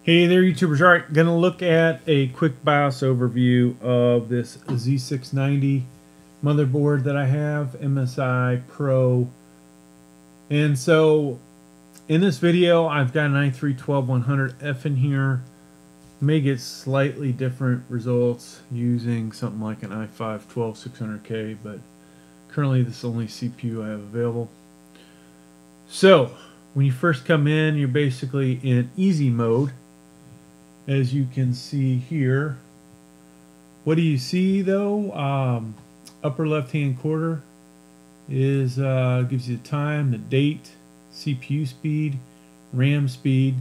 Hey there, YouTubers. All right, going to look at a quick BIOS overview of this Z690 motherboard that I have, MSI Pro. And so in this video, I've got an i3-12100F in here. May get slightly different results using something like an i5-12600K, but currently this is the only CPU I have available. So when you first come in, you're basically in easy mode. As you can see here, what do you see though? Upper left hand corner is gives you the time, the date, CPU speed, RAM speed.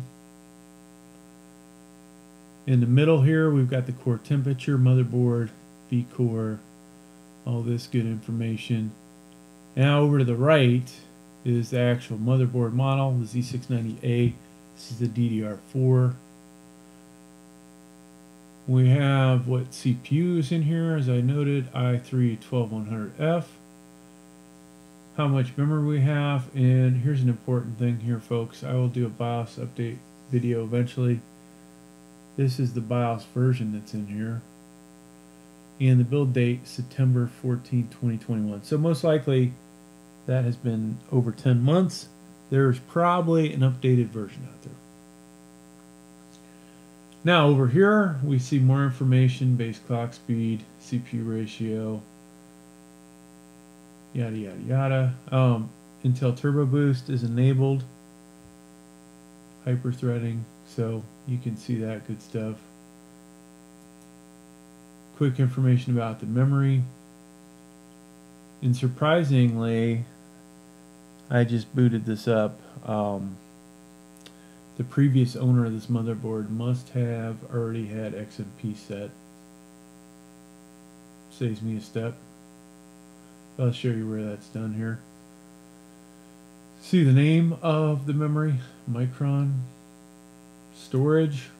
In the middle here we've got the core temperature, motherboard, V-core, all this good information. Now over to the right is the actual motherboard model, the Z690A. This is the DDR4. We have what CPU is in here, as I noted, i3-12100F. How much memory we have, and here's an important thing here, folks. I will do a BIOS update video eventually. This is the BIOS version that's in here. And the build date, September 14, 2021. So most likely that has been over 10 months. There's probably an updated version out there. Now over here we see more information: base clock speed, CPU ratio, yada yada yada. Intel Turbo Boost is enabled, hyper-threading, so you can see that good stuff. Quick information about the memory. And surprisingly, I just booted this up. The previous owner of this motherboard must have already had XMP set. Saves me a step. I'll show you where that's done here. See the name of the memory, Micron storage.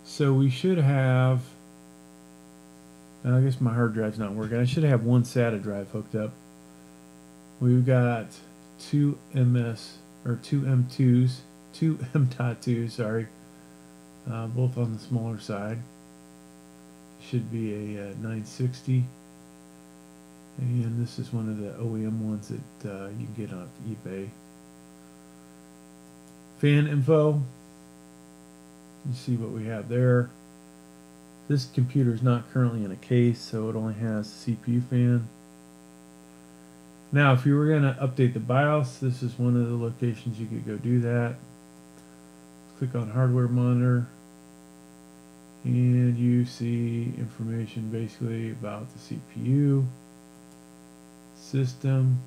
So we should have, I guess my hard drive's not working. I should have one SATA drive hooked up. We've got two M.2s, sorry, both on the smaller side. Should be a 960, and this is one of the OEM ones that you can get on eBay. Fan info, you see what we have there. This computer is not currently in a case, so it only has a CPU fan. Now if you were going to update the BIOS, this is one of the locations you could go do that. Click on hardware monitor, and you see information basically about the CPU, system.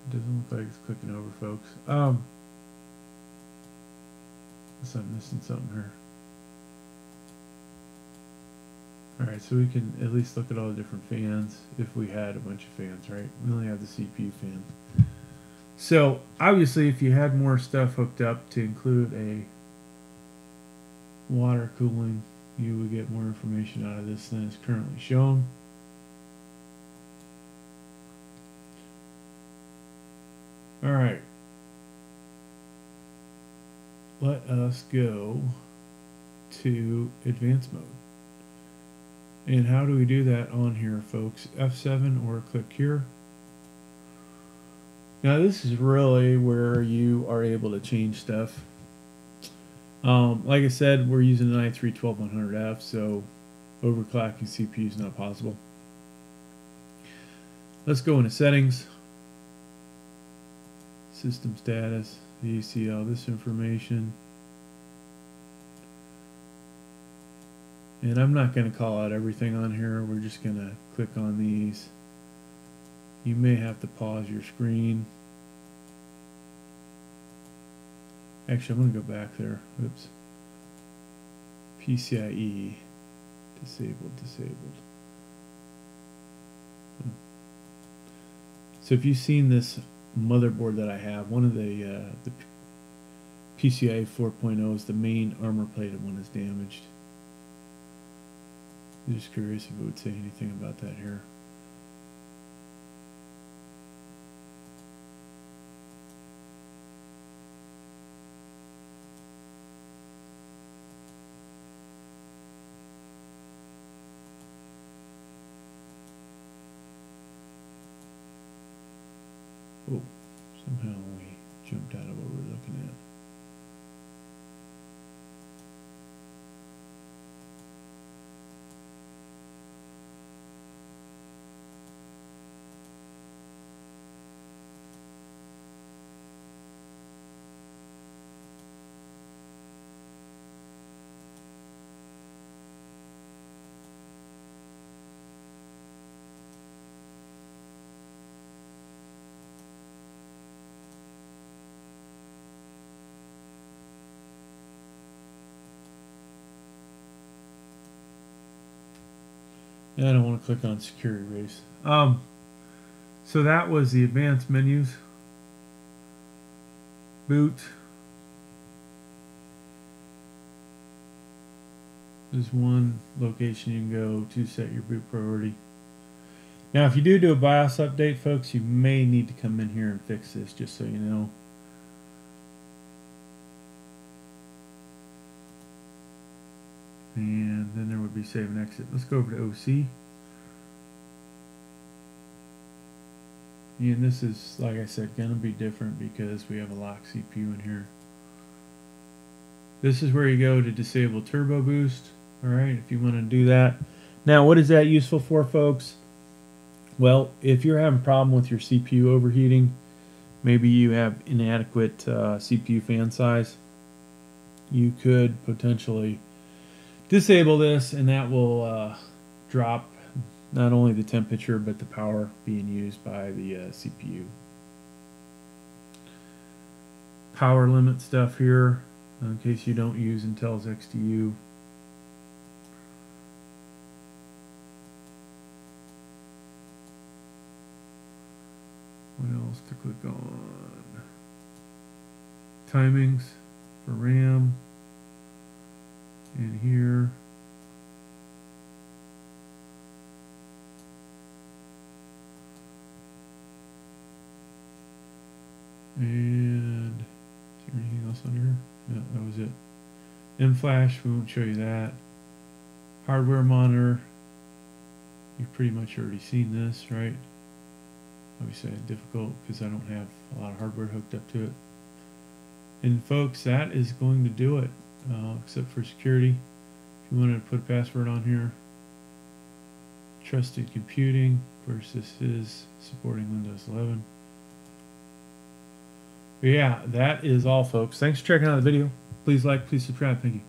It doesn't look like it's clicking over, folks. Unless I'm missing something here. Alright, so we can at least look at all the different fans if we had a bunch of fans, right? We only have the CPU fan. So obviously if you had more stuff hooked up to include a water cooling, you would get more information out of this than is currently shown. Alright, let us go to advanced mode. And how do we do that on here, folks? F7 or click here. Now this is really where you are able to change stuff. Like I said, we're using an i3-12100F, so overclocking CPU is not possible. Let's go into settings, system status. You see all this information. And I'm not going to call out everything on here. We're just going to click on these. You may have to pause your screen. Actually, I'm going to go back there. Oops. PCIe. Disabled. So if you've seen this motherboard that I have, one of the PCIe 4.0s, the main armor plated one, is damaged. I'm just curious if it would say anything about that here. Somehow we jumped out of what we're looking at. I don't want to click on security race. So that was the advanced menus. Boot. There's one location you can go to set your boot priority. Now, if you do a BIOS update, folks, you may need to come in here and fix this, just so you know. And then there would be save and exit. Let's go over to OC. And this is, like I said, going to be different because we have a lock CPU in here. This is where you go to disable turbo boost. Alright, if you want to do that. Now, what is that useful for, folks? Well, if you're having a problem with your CPU overheating, maybe you have inadequate CPU fan size, you could potentially disable this, and that will drop not only the temperature but the power being used by the CPU. Power limit stuff here in case you don't use Intel's XTU. What else to click on? Timings for RAM. In here. And is there anything else on here? No, that was it. M-Flash, we won't show you that. Hardware monitor. You've pretty much already seen this, right? Obviously it's difficult because I don't have a lot of hardware hooked up to it. And folks, that is going to do it. Except for security. If you wanted to put a password on here. Trusted computing. Of course, this is supporting Windows 11. But yeah, that is all, folks. Thanks for checking out the video. Please like, please subscribe. Thank you.